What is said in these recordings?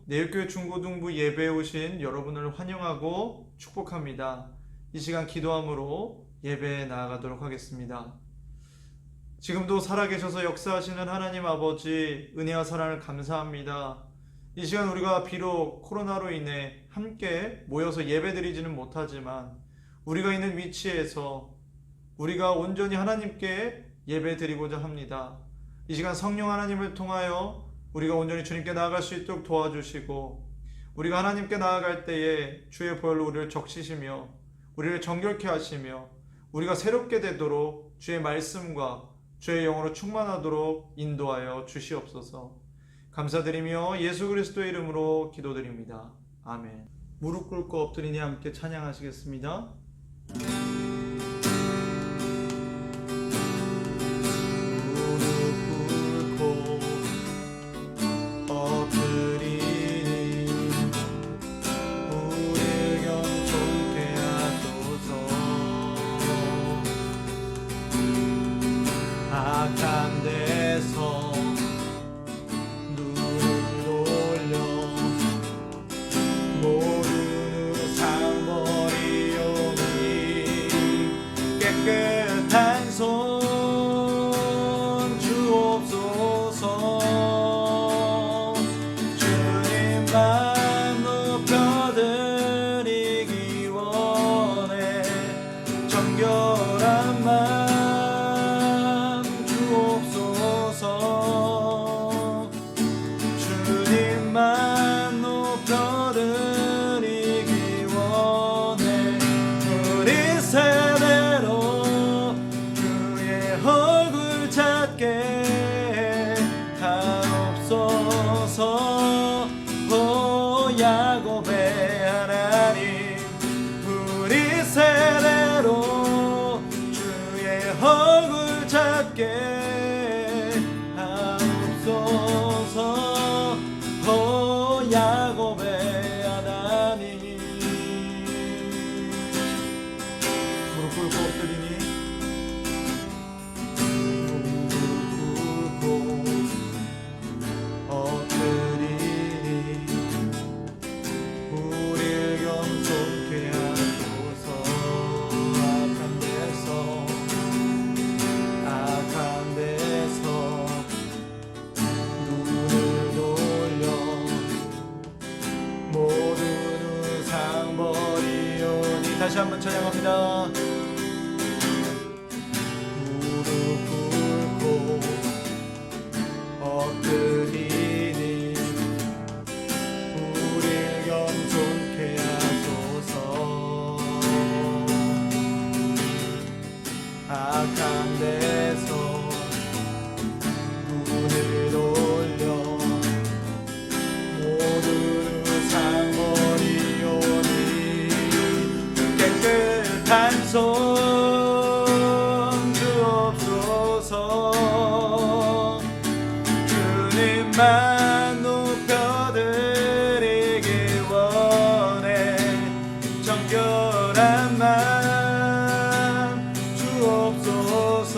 내일교회 중고등부 예배에 오신 여러분을 환영하고 축복합니다. 이 시간 기도함으로 예배에 나아가도록 하겠습니다. 지금도 살아계셔서 역사하시는 하나님 아버지, 은혜와 사랑을 감사합니다. 이 시간 우리가 비록 코로나로 인해 함께 모여서 예배드리지는 못하지만 우리가 있는 위치에서 우리가 온전히 하나님께 예배드리고자 합니다. 이 시간 성령 하나님을 통하여 우리가 온전히 주님께 나아갈 수 있도록 도와주시고, 우리가 하나님께 나아갈 때에 주의 보혈로 우리를 적시시며 우리를 정결케 하시며 우리가 새롭게 되도록 주의 말씀과 주의 영으로 충만하도록 인도하여 주시옵소서. 감사드리며 예수 그리스도의 이름으로 기도드립니다. 아멘. 무릎 꿇고 엎드리니 함께 찬양하시겠습니다. 악한 데서 눈을 돌려 모든 우상 버리오니 깨끗한 손 주옵소서. 주님만 높여드리기 원해. 정결한 맘 주님만 높여드리기 원해. 우리 세대로 주의 얼굴 찾게 하옵소서. 오 야곱의 하나님, 우리 세대로 주의 얼굴 찾게 야곱의 하나님. 무릎 꿇고 엎드리니 우릴 겸손케 하소서. 악한 데서 눈을 돌려 모든 우상 버리오니. 다시 한번 찬양합니다. 무릎 꿇고 엎드리니 우릴 겸손케 하소서. 악한 데서 눈을 돌려 모든 우상 버리오니 깨끗한 손 주옵소서. 주님만 높여드리기 원해. 정결한 맘 주옵소서.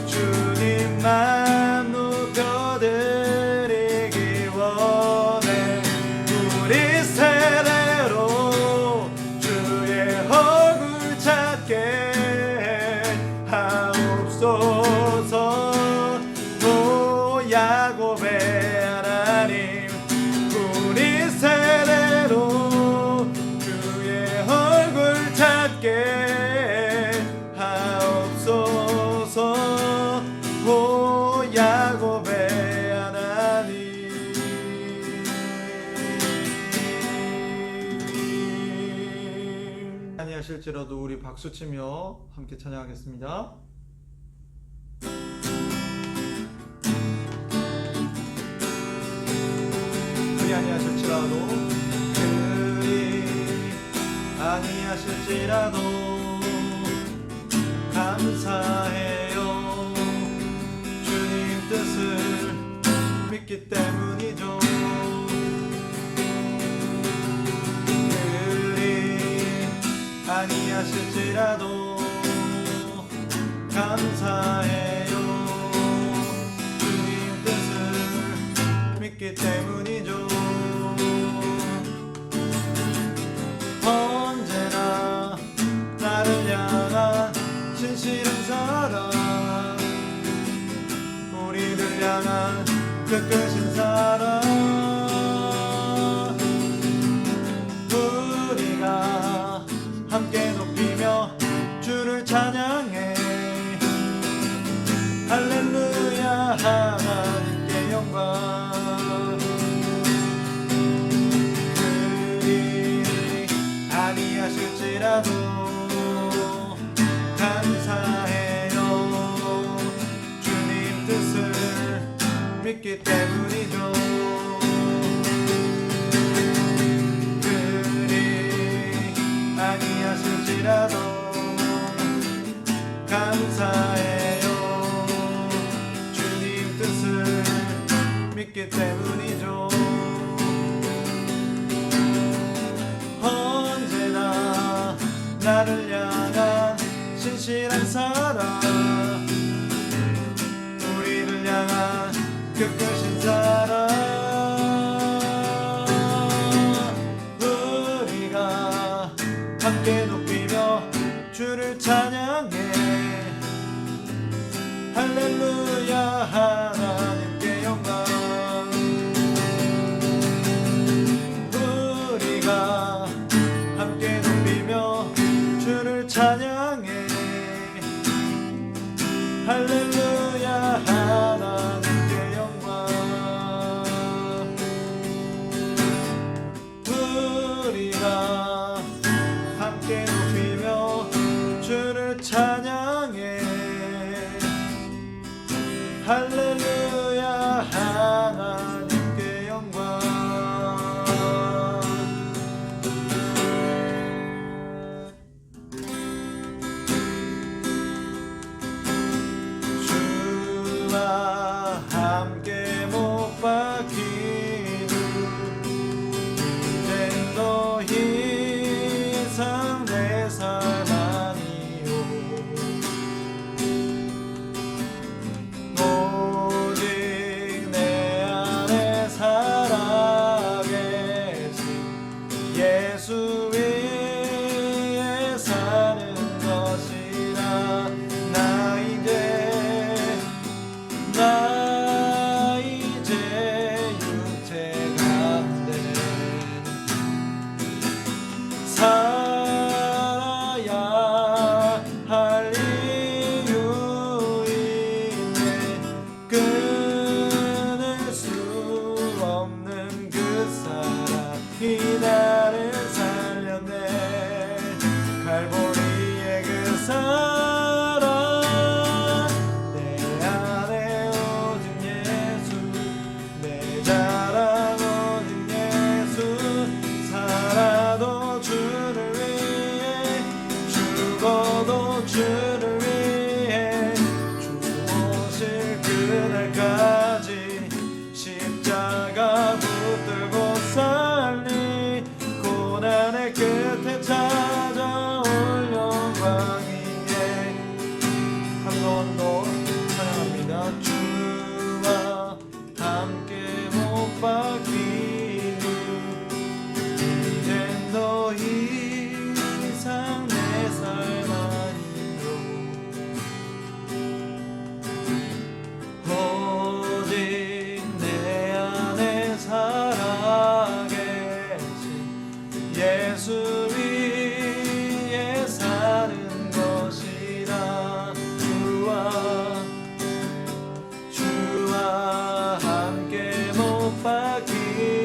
주님만 높여드리기 원해. 우리 세대로 주의 얼굴 찾게 하옵소서. 오 야곱의 하나님, 우리 세대로 주의 얼굴 찾게 하옵소서. 오 야곱의 하나님. 아니하실지라도 우리 박수치며 함께 찬양하겠습니다. 그리 아니하실지라도 감사해요. 주님 뜻을 믿기 때문이죠. 아니하실지라도 감사해요. 주님 뜻을 믿기 때문이죠. 언제나 나를 향한 신실한 사랑, 우리를 향한 끝끝인 사랑, 우리가 함께 높이며 주를 찬양해. 할렐루야 하나님께 영광. 그리 아니하실지라도 감사해요. 주님 뜻을 믿기 때문이죠. 그리 아니하실지라도 감사해요. 주님 뜻을 믿기 때문이죠. 언제나 나를 향한 신실한 사랑, 우리를 향한 끝끝인 사랑, 우리가 함께 높이며 주를 찬양해. 할렐루야 하나님께 영광. 우리가 함께 높이며 주를 찬양해. 할렐루야 하나님께 영광. 우리가 함께 높이며 주를 찬양해. 할렐루야 하나님께 영광. 주와 함께 못 박히는 이젠 더 이상 내 삶 아니요. 오직 내 안에 살아계신 예수 위에 사는 것이라. 나 이제 육체 가운데 살아야 할 이유 있네. 끊을 수 없는 그 사랑이 나를 살렸네. 갈보리의 그 사랑, 내 안에 오직 예수, 내 자랑 오직 예수. 살아도 주를 위해, 죽어도 주를 위해, 주 오실 그날까지 십자가 붙들고 살리. 고난의 끝에 찾아올 영광이에. 한 번 더 찬양합니다. 주와 함께 못 박히는 이젠 더 이상 내 삶 아니요. 오직 내 안에 살아계신 예수 위에 사는 것이라. 주와 함께 못 박히는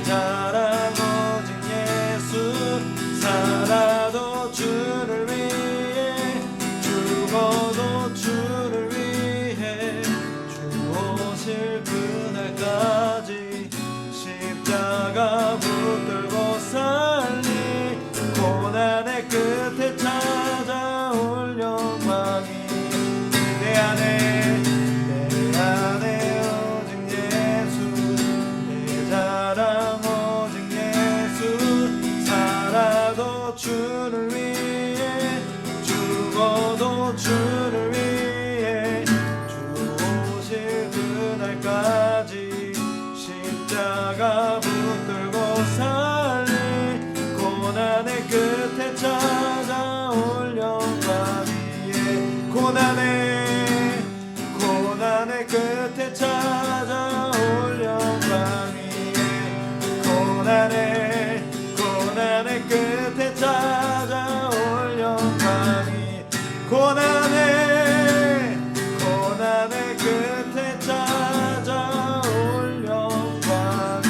자랑 오직 예수 살아도 주를 위해 죽어도 주를 위해 주 오실 그날까지 십자가 붙들고 살리 고난의 끝에 찾아올 영광이 내 안에 오직 예수 내 자랑 오직 예수 살아도 주를 위해 죽어도 주를 위해 주 오실 그날까지 십자가 붙들고 살리 고난의 끝에 찾아올 영광이에 고난의 끝에 찾아올 영광이에 고난의 끝에 찾아올 영광이 고난의 끝에 찾아올 영광이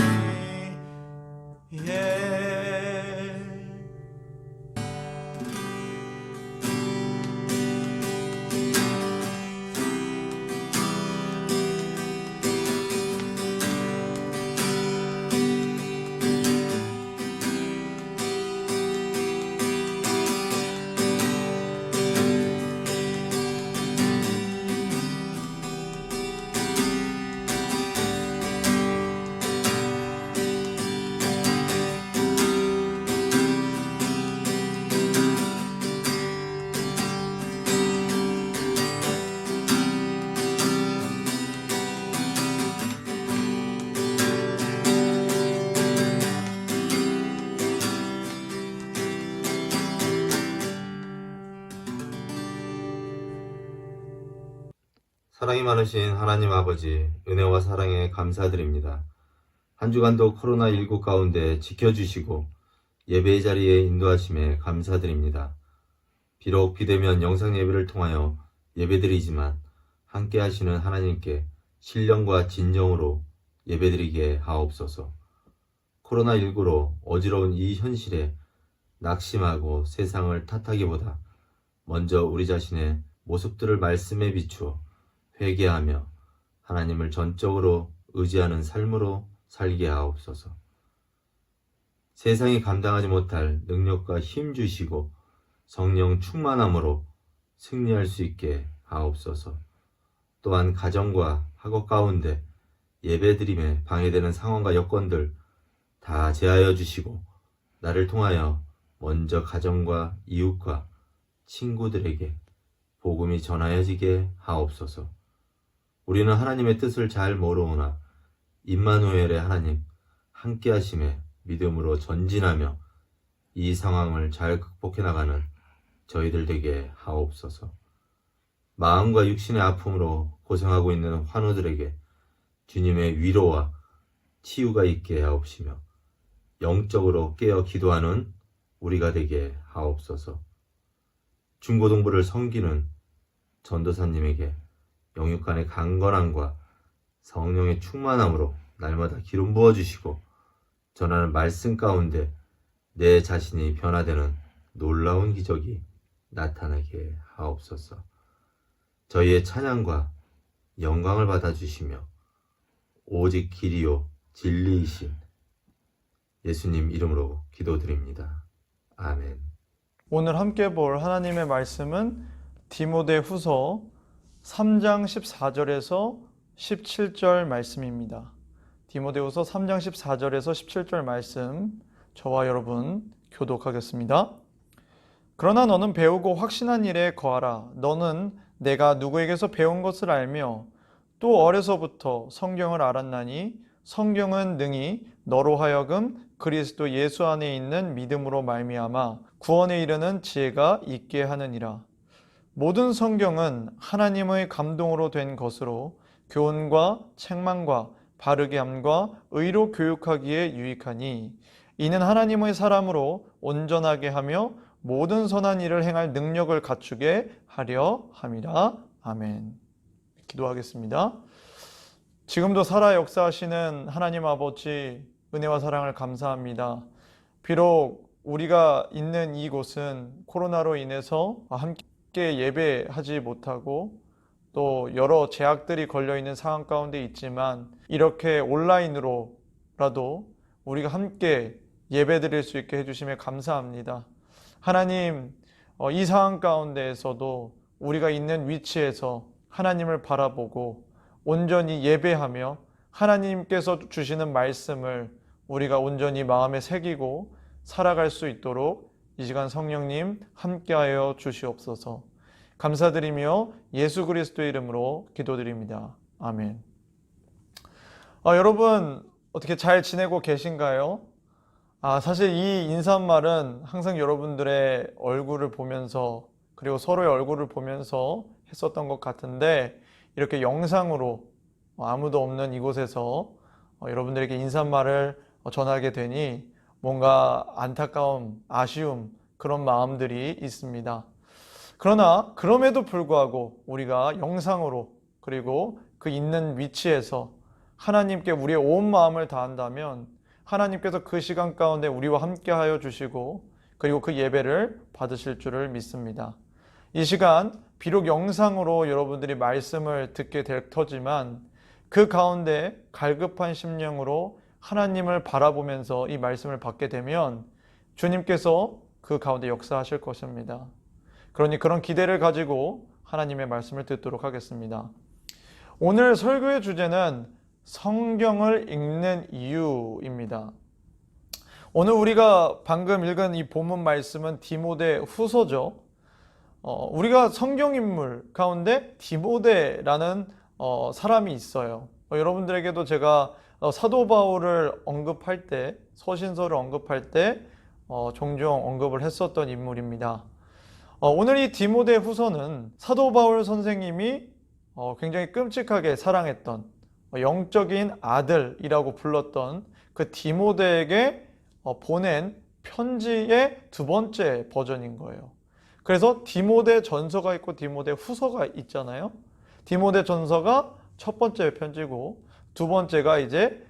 사랑이 많으신 하나님 아버지, 은혜와 사랑에 감사드립니다. 한 주간도 코로나19 가운데 지켜주시고 예배의 자리에 인도하심에 감사드립니다. 비록 비대면 영상 예배를 통하여 예배드리지만 함께 하시는 하나님께 신령과 진정으로 예배드리게 하옵소서. 코로나19로 어지러운 이 현실에 낙심하고 세상을 탓하기보다 먼저 우리 자신의 모습들을 말씀에 비추어 회개하며 하나님을 전적으로 의지하는 삶으로 살게 하옵소서. 세상이 감당하지 못할 능력과 힘 주시고 성령 충만함으로 승리할 수 있게 하옵소서. 또한 가정과 학업 가운데 예배드림에 방해되는 상황과 여건들 다 제하여 주시고 나를 통하여 먼저 가정과 이웃과 친구들에게 복음이 전하여지게 하옵소서. 우리는 하나님의 뜻을 잘 모르오나 임마누엘의 하나님 함께 하심에 믿음으로 전진하며 이 상황을 잘 극복해 나가는 저희들 되게 하옵소서. 마음과 육신의 아픔으로 고생하고 있는 환우들에게 주님의 위로와 치유가 있게 하옵시며 영적으로 깨어 기도하는 우리가 되게 하옵소서. 중고등부를 섬기는 전도사님에게 영육간의 강건함과 성령의 충만함으로 날마다 기름 부어주시고 전하는 말씀 가운데 내 자신이 변화되는 놀라운 기적이 나타나게 하옵소서. 저희의 찬양과 영광을 받아주시며 오직 길이요 진리이신 예수님 이름으로 기도드립니다. 아멘. 오늘 함께 볼 하나님의 말씀은 디모데후서 3장 14절에서 17절 말씀입니다. 디모데후서 3장 14절에서 17절 말씀 저와 여러분 교독하겠습니다. 그러나 너는 배우고 확신한 일에 거하라. 너는 내가 누구에게서 배운 것을 알며 또 어려서부터 성경을 알았나니 성경은 능히 너로 하여금 그리스도 예수 안에 있는 믿음으로 말미암아 구원에 이르는 지혜가 있게 하느니라. 모든 성경은 하나님의 감동으로 된 것으로 교훈과 책망과 바르게 함과 의로 교육하기에 유익하니 이는 하나님의 사람으로 온전하게 하며 모든 선한 일을 행할 능력을 갖추게 하려 함이라. 아멘. 기도하겠습니다. 지금도 살아 역사하시는 하나님 아버지, 은혜와 사랑을 감사합니다. 비록 우리가 있는 이곳은 코로나로 인해서 함께 예배하지 못하고 또 여러 제약들이 걸려있는 상황 가운데 있지만 이렇게 온라인으로라도 우리가 함께 예배드릴 수 있게 해주심에 감사합니다. 하나님, 이 상황 가운데에서도 우리가 있는 위치에서 하나님을 바라보고 온전히 예배하며 하나님께서 주시는 말씀을 우리가 온전히 마음에 새기고 살아갈 수 있도록 이 시간 성령님 함께하여 주시옵소서. 감사드리며 예수 그리스도의 이름으로 기도드립니다. 아멘. 여러분 어떻게 잘 지내고 계신가요? 사실 이 인사말은 항상 여러분들의 얼굴을 보면서 그리고 서로의 얼굴을 보면서 했었던 것 같은데 이렇게 영상으로 아무도 없는 이곳에서 여러분들에게 인사말을 전하게 되니 뭔가 안타까움, 아쉬움 그런 마음들이 있습니다. 그러나 그럼에도 불구하고 우리가 영상으로 그리고 그 있는 위치에서 하나님께 우리의 온 마음을 다한다면 하나님께서 그 시간 가운데 우리와 함께 하여 주시고 그리고 그 예배를 받으실 줄을 믿습니다. 이 시간 비록 영상으로 여러분들이 말씀을 듣게 될 터지만 그 가운데 갈급한 심령으로 하나님을 바라보면서 이 말씀을 받게 되면 주님께서 그 가운데 역사하실 것입니다. 그러니 그런 기대를 가지고 하나님의 말씀을 듣도록 하겠습니다. 오늘 설교의 주제는 성경을 읽는 이유입니다. 오늘 우리가 방금 읽은 이 본문 말씀은 디모데 후서죠. 우리가 성경 인물 가운데 디모데라는 사람이 있어요. 여러분들에게도 제가 사도 바울을 언급할 때, 서신서를 언급할 때 종종 언급을 했었던 인물입니다. 오늘 이 디모데 후서는 사도 바울 선생님이 굉장히 끔찍하게 사랑했던 영적인 아들이라고 불렀던 그 디모데에게 보낸 편지의 두 번째 버전인 거예요. 그래서 디모데 전서가 있고 디모데 후서가 있잖아요. 디모데 전서가 첫 번째 편지고 두 번째가 이제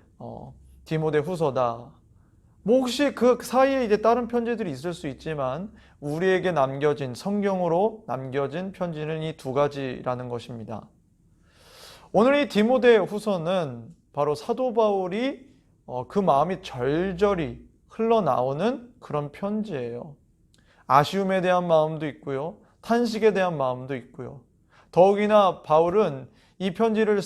디모데 후서다. 뭐 혹시 그 사이에 이제 다른 편지들이 있을 수 있지만 우리에게 남겨진 성경으로 남겨진 편지는 이 두 가지라는 것입니다. 오늘 이 디모데 후서는 바로 사도 바울이 그 마음이 절절히 흘러나오는 그런 편지예요. 아쉬움에 대한 마음도 있고요. 탄식에 대한 마음도 있고요. 더욱이나 바울은 이 편지를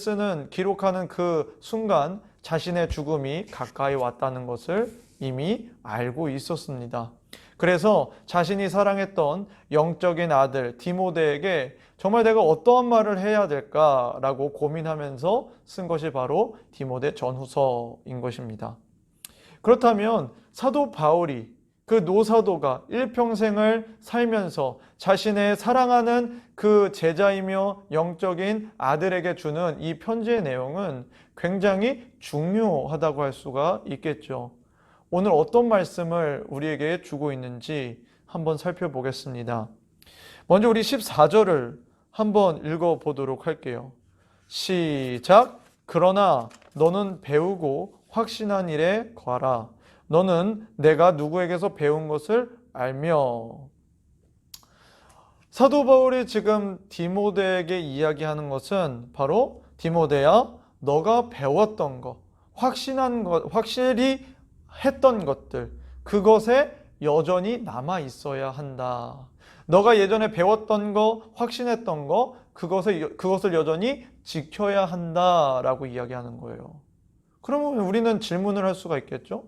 기록하는 그 순간 자신의 죽음이 가까이 왔다는 것을 이미 알고 있었습니다. 그래서 자신이 사랑했던 영적인 아들 디모데에게 정말 내가 어떠한 말을 해야 될까라고 고민하면서 쓴 것이 바로 디모데 전후서인 것입니다. 그렇다면 사도 바울이 그 노사도가 일평생을 살면서 자신의 사랑하는 그 제자이며 영적인 아들에게 주는 이 편지의 내용은 굉장히 중요하다고 할 수가 있겠죠. 오늘 어떤 말씀을 우리에게 주고 있는지 한번 살펴보겠습니다. 먼저 우리 14절을 한번 읽어보도록 할게요. 시작! 그러나 너는 배우고 확신한 일에 거하라. 너는 내가 누구에게서 배운 것을 알며. 사도 바울이 지금 디모데에게 이야기하는 것은 바로 디모데야, 너가 배웠던 것, 확신한 것, 확실히 했던 것들, 그것에 여전히 남아 있어야 한다. 너가 예전에 배웠던 거, 확신했던 거, 그것을 여전히 지켜야 한다라고 이야기하는 거예요. 그러면 우리는 질문을 할 수가 있겠죠?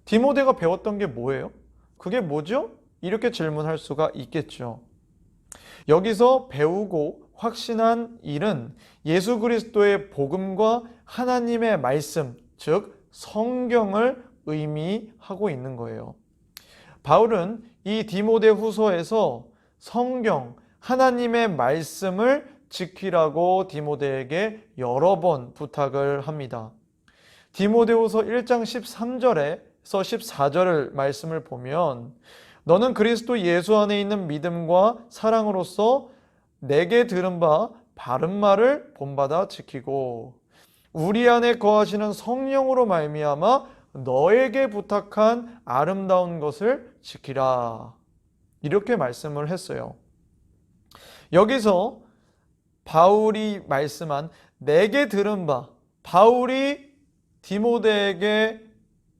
디모데가 배웠던 게 뭐예요? 그게 뭐죠? 이렇게 질문할 수가 있겠죠. 여기서 배우고 확신한 일은 예수 그리스도의 복음과 하나님의 말씀, 즉 성경을 의미하고 있는 거예요. 바울은 이 디모데 후서에서 성경, 하나님의 말씀을 지키라고 디모데에게 여러 번 부탁을 합니다. 디모데후서 1장 13절에서 14절을 말씀을 보면 너는 그리스도 예수 안에 있는 믿음과 사랑으로서 내게 들은 바 바른 말을 본받아 지키고 우리 안에 거하시는 성령으로 말미암아 너에게 부탁한 아름다운 것을 지키라. 이렇게 말씀을 했어요. 여기서 바울이 말씀한 내게 들은 바, 바울이 디모데에게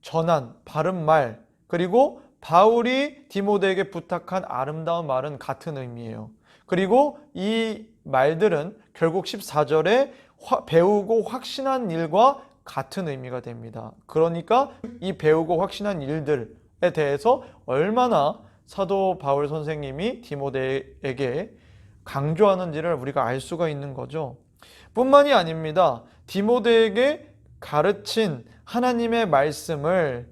전한 바른 말, 그리고 바울이 디모데에게 부탁한 아름다운 말은 같은 의미예요. 그리고 이 말들은 결국 14절에 배우고 확신한 일과 같은 의미가 됩니다. 그러니까 이 배우고 확신한 일들에 대해서 얼마나 사도 바울 선생님이 디모데에게 강조하는지를 우리가 알 수가 있는 거죠. 뿐만이 아닙니다. 디모데에게 가르친 하나님의 말씀을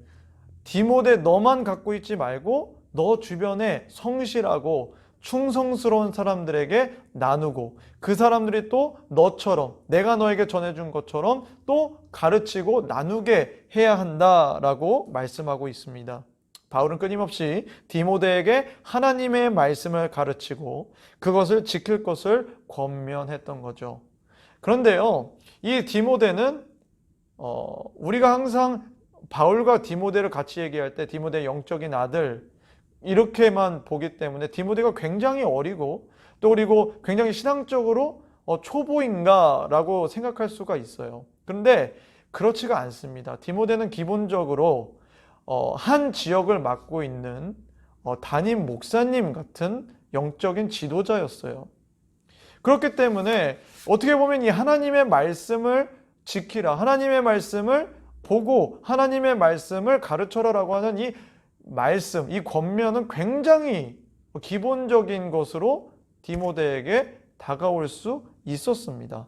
디모데 너만 갖고 있지 말고 너 주변에 성실하고 충성스러운 사람들에게 나누고 그 사람들이 또 너처럼 내가 너에게 전해준 것처럼 또 가르치고 나누게 해야 한다라고 말씀하고 있습니다. 바울은 끊임없이 디모데에게 하나님의 말씀을 가르치고 그것을 지킬 것을 권면했던 거죠. 그런데요, 이 디모데는 우리가 항상 바울과 디모데를 같이 얘기할 때 디모데의 영적인 아들 이렇게만 보기 때문에 디모데가 굉장히 어리고 또 그리고 굉장히 신앙적으로 초보인가 라고 생각할 수가 있어요. 그런데 그렇지가 않습니다. 디모데는 기본적으로 한 지역을 맡고 있는 담임 목사님 같은 영적인 지도자였어요. 그렇기 때문에 어떻게 보면 이 하나님의 말씀을 지키라, 하나님의 말씀을 보고 하나님의 말씀을 가르쳐라라고 하는 이 말씀, 이 권면은 굉장히 기본적인 것으로 디모데에게 다가올 수 있었습니다.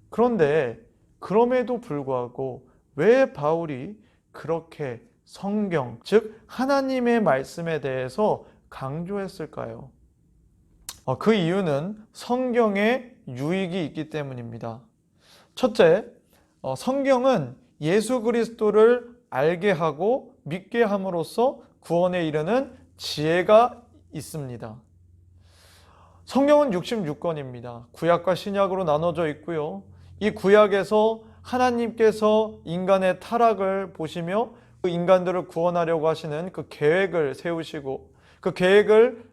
그런데 그럼에도 불구하고 왜 바울이 그렇게 성경, 즉 하나님의 말씀에 대해서 강조했을까요? 그 이유는 성경에 유익이 있기 때문입니다. 첫째, 성경은 예수 그리스도를 알게 하고 믿게 함으로써 구원에 이르는 지혜가 있습니다. 성경은 66권입니다. 구약과 신약으로 나눠져 있고요. 이 구약에서 하나님께서 인간의 타락을 보시며 그 인간들을 구원하려고 하시는 그 계획을 세우시고 그 계획을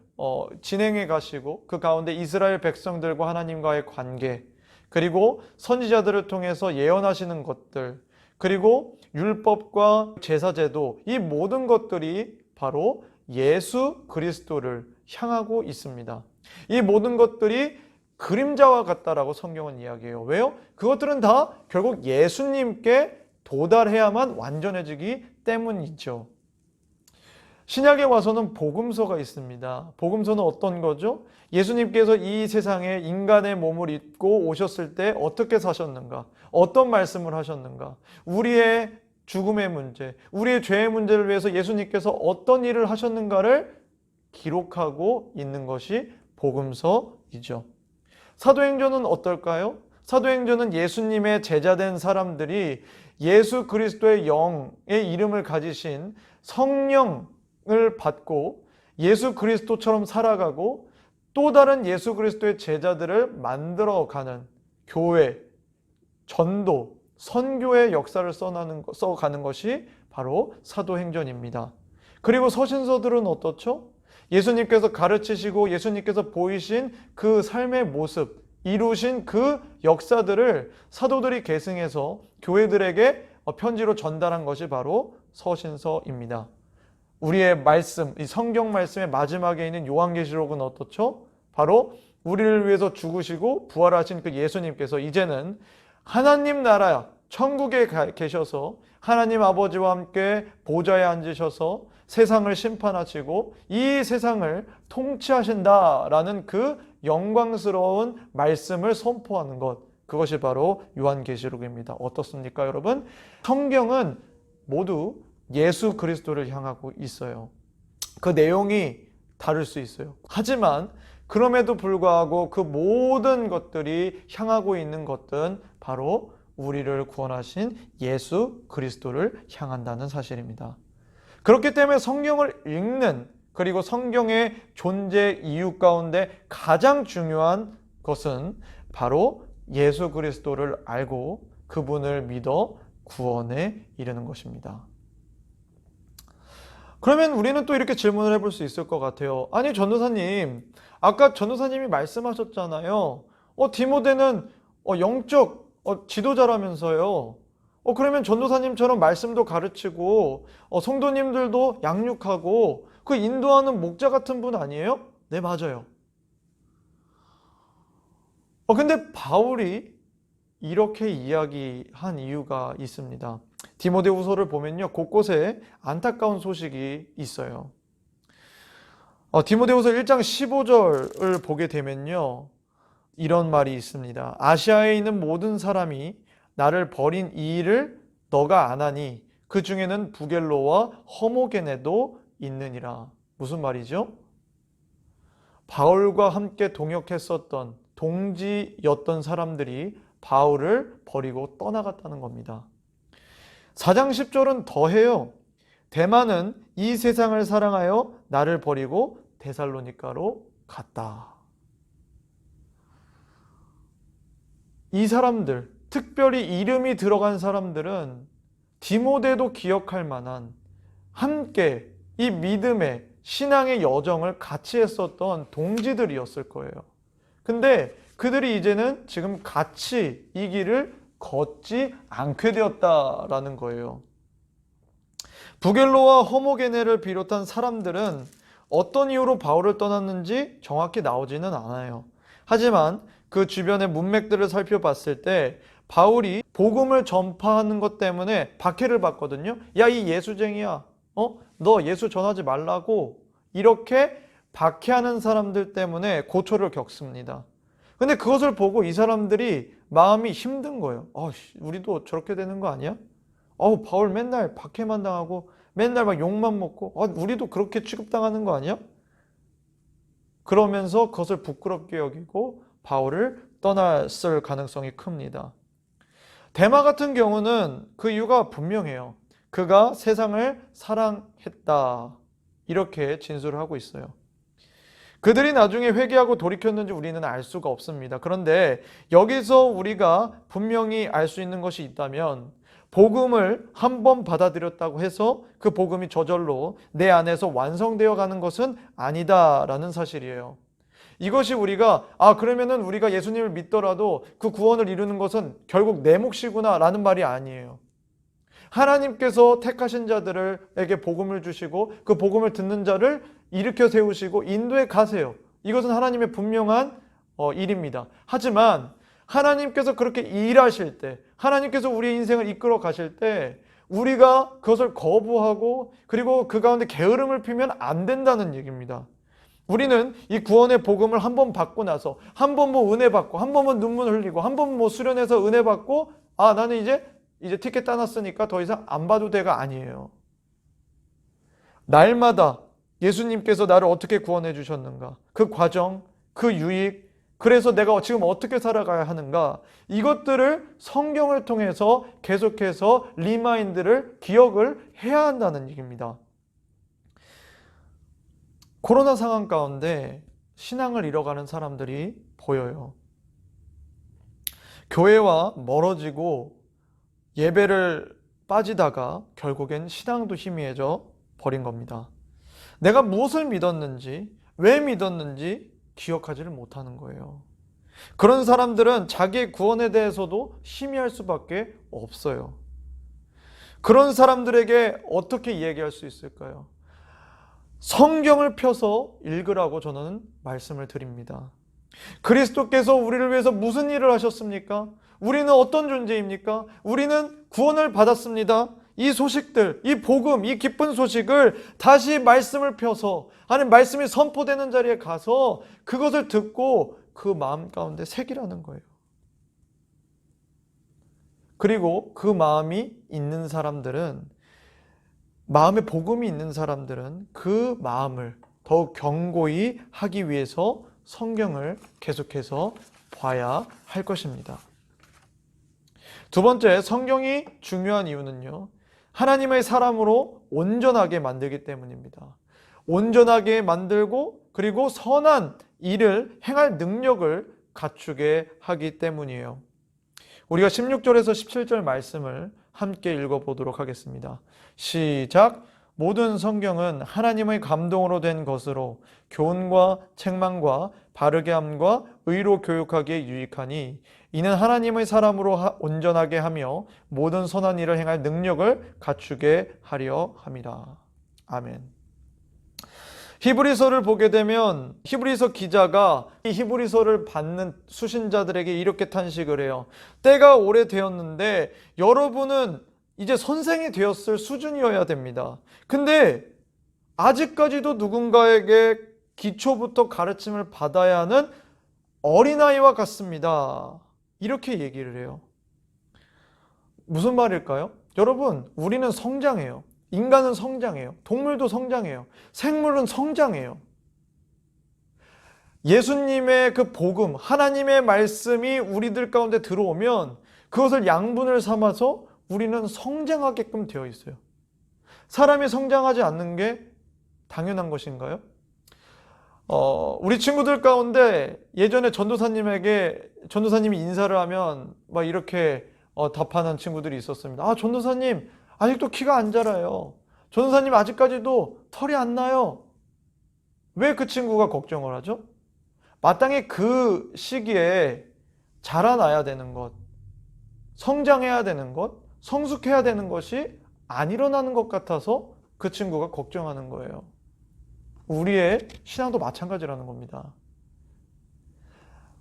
진행해 가시고 그 가운데 이스라엘 백성들과 하나님과의 관계, 그리고 선지자들을 통해서 예언하시는 것들, 그리고 율법과 제사제도, 이 모든 것들이 바로 예수 그리스도를 향하고 있습니다. 이 모든 것들이 그림자와 같다라고 성경은 이야기해요. 왜요? 그것들은 다 결국 예수님께 도달해야만 완전해지기 때문이죠. 신약에 와서는 복음서가 있습니다. 복음서는 어떤 거죠? 예수님께서 이 세상에 인간의 몸을 입고 오셨을 때 어떻게 사셨는가? 어떤 말씀을 하셨는가? 우리의 죽음의 문제, 우리의 죄의 문제를 위해서 예수님께서 어떤 일을 하셨는가를 기록하고 있는 것이 복음서이죠. 사도행전은 어떨까요? 사도행전은 예수님의 제자된 사람들이 예수 그리스도의 영의 이름을 가지신 성령을 받고 예수 그리스도처럼 살아가고 또 다른 예수 그리스도의 제자들을 만들어가는 교회, 전도, 선교의 역사를 써가는 것이 바로 사도행전입니다. 그리고 서신서들은 어떻죠? 예수님께서 가르치시고 예수님께서 보이신 그 삶의 모습, 이루신 그 역사들을 사도들이 계승해서 교회들에게 편지로 전달한 것이 바로 서신서입니다. 우리의 말씀, 이 성경 말씀의 마지막에 있는 요한계시록은 어떻죠? 바로 우리를 위해서 죽으시고 부활하신 그 예수님께서 이제는 하나님 나라 천국에 계셔서 하나님 아버지와 함께 보좌에 앉으셔서 세상을 심판하시고 이 세상을 통치하신다라는 그 영광스러운 말씀을 선포하는 것, 그것이 바로 요한계시록입니다. 어떻습니까, 여러분? 성경은 모두 예수 그리스도를 향하고 있어요. 그 내용이 다를 수 있어요. 하지만 그럼에도 불구하고 그 모든 것들이 향하고 있는 것은 바로 우리를 구원하신 예수 그리스도를 향한다는 사실입니다. 그렇기 때문에 성경을 읽는, 그리고 성경의 존재 이유 가운데 가장 중요한 것은 바로 예수 그리스도를 알고 그분을 믿어 구원에 이르는 것입니다. 그러면 우리는 또 이렇게 질문을 해볼 수 있을 것 같아요. 아니, 전도사님, 아까 전도사님이 말씀하셨잖아요. 디모데는 영적 지도자라면서요. 그러면 전도사님처럼 말씀도 가르치고 성도님들도 양육하고 그 인도하는 목자 같은 분 아니에요? 네, 맞아요. 근데 바울이 이렇게 이야기한 이유가 있습니다. 디모데후서를 보면요, 곳곳에 안타까운 소식이 있어요. 디모데후서 1장 15절을 보게 되면요, 이런 말이 있습니다. 아시아에 있는 모든 사람이 나를 버린 이 일을 너가 안 하니 그 중에는 부겔로와 허모게네도 있느니라. 무슨 말이죠? 바울과 함께 동역했었던 동지였던 사람들이 바울을 버리고 떠나갔다는 겁니다. 4장 10절은 더해요. 대만은 이 세상을 사랑하여 나를 버리고 데살로니가로 갔다. 이 사람들, 특별히 이름이 들어간 사람들은 디모데도 기억할 만한 함께 이 믿음의 신앙의 여정을 같이 했었던 동지들이었을 거예요. 근데 그들이 이제는 지금 같이 이 길을 걷지 않게 되었다라는 거예요. 부겔로와 허모게네를 비롯한 사람들은 어떤 이유로 바울을 떠났는지 정확히 나오지는 않아요. 하지만 그 주변의 문맥들을 살펴봤을 때 바울이 복음을 전파하는 것 때문에 박해를 받거든요. 야, 이 예수쟁이야. 너 예수 전하지 말라고 이렇게 박해하는 사람들 때문에 고초를 겪습니다. 근데 그것을 보고 이 사람들이 마음이 힘든 거예요. 우리도 저렇게 되는 거 아니야? 바울 맨날 박해만 당하고 맨날 막 욕만 먹고 우리도 그렇게 취급당하는 거 아니야? 그러면서 그것을 부끄럽게 여기고 바울을 떠났을 가능성이 큽니다. 데마 같은 경우는 그 이유가 분명해요. 그가 세상을 사랑했다. 이렇게 진술을 하고 있어요. 그들이 나중에 회개하고 돌이켰는지 우리는 알 수가 없습니다. 그런데 여기서 우리가 분명히 알 수 있는 것이 있다면 복음을 한번 받아들였다고 해서 그 복음이 저절로 내 안에서 완성되어 가는 것은 아니다라는 사실이에요. 이것이 우리가 그러면은 우리가 예수님을 믿더라도 그 구원을 이루는 것은 결국 내 몫이구나 라는 말이 아니에요. 하나님께서 택하신 자들에게 복음을 주시고 그 복음을 듣는 자를 일으켜 세우시고 인도에 가세요. 이것은 하나님의 분명한 일입니다. 하지만 하나님께서 그렇게 일하실 때, 하나님께서 우리의 인생을 이끌어 가실 때 우리가 그것을 거부하고 그리고 그 가운데 게으름을 피면 안 된다는 얘기입니다. 우리는 이 구원의 복음을 한 번 받고 나서 한 번 은혜 받고 한 번은 눈물 흘리고 한 번 수련해서 은혜 받고 나는 이제 티켓 따놨으니까 더 이상 안 봐도 돼가 아니에요. 날마다 예수님께서 나를 어떻게 구원해 주셨는가, 그 과정, 그 유익, 그래서 내가 지금 어떻게 살아가야 하는가, 이것들을 성경을 통해서 계속해서 리마인드를 기억을 해야 한다는 얘기입니다. 코로나 상황 가운데 신앙을 잃어가는 사람들이 보여요. 교회와 멀어지고 예배를 빠지다가 결국엔 신앙도 희미해져 버린 겁니다. 내가 무엇을 믿었는지, 왜 믿었는지 기억하지를 못하는 거예요. 그런 사람들은 자기의 구원에 대해서도 희미할 수밖에 없어요. 그런 사람들에게 어떻게 이야기할 수 있을까요? 성경을 펴서 읽으라고 저는 말씀을 드립니다. 그리스도께서 우리를 위해서 무슨 일을 하셨습니까? 우리는 어떤 존재입니까? 우리는 구원을 받았습니다. 이 소식들, 이 복음, 이 기쁜 소식을 다시 말씀을 펴서 하나님 말씀이 선포되는 자리에 가서 그것을 듣고 그 마음 가운데 새기라는 거예요. 그리고 그 마음이 있는 사람들은, 마음에 복음이 있는 사람들은 그 마음을 더욱 견고히 하기 위해서 성경을 계속해서 봐야 할 것입니다. 두 번째, 성경이 중요한 이유는요, 하나님의 사람으로 온전하게 만들기 때문입니다. 온전하게 만들고 그리고 선한 일을 행할 능력을 갖추게 하기 때문이에요. 우리가 16절에서 17절 말씀을 함께 읽어보도록 하겠습니다. 시작! 모든 성경은 하나님의 감동으로 된 것으로 교훈과 책망과 바르게 함과 의로 교육하기에 유익하니 이는 하나님의 사람으로 온전하게 하며 모든 선한 일을 행할 능력을 갖추게 하려 함이라. 아멘. 히브리서를 보게 되면 히브리서 기자가 이 히브리서를 받는 수신자들에게 이렇게 탄식을 해요. 때가 오래되었는데 여러분은 이제 선생이 되었을 수준이어야 됩니다. 근데 아직까지도 누군가에게 기초부터 가르침을 받아야 하는 어린아이와 같습니다. 이렇게 얘기를 해요. 무슨 말일까요? 여러분, 우리는 성장해요. 인간은 성장해요. 동물도 성장해요. 생물은 성장해요. 예수님의 그 복음, 하나님의 말씀이 우리들 가운데 들어오면 그것을 양분을 삼아서 우리는 성장하게끔 되어 있어요. 사람이 성장하지 않는 게 당연한 것인가요? 우리 친구들 가운데 예전에 전도사님이 인사를 하면 막 이렇게 답하는 친구들이 있었습니다. 전도사님 아직도 키가 안 자라요. 전도사님 아직까지도 털이 안 나요. 왜 그 친구가 걱정을 하죠? 마땅히 그 시기에 자라나야 되는 것, 성장해야 되는 것, 성숙해야 되는 것이 안 일어나는 것 같아서 그 친구가 걱정하는 거예요. 우리의 신앙도 마찬가지라는 겁니다.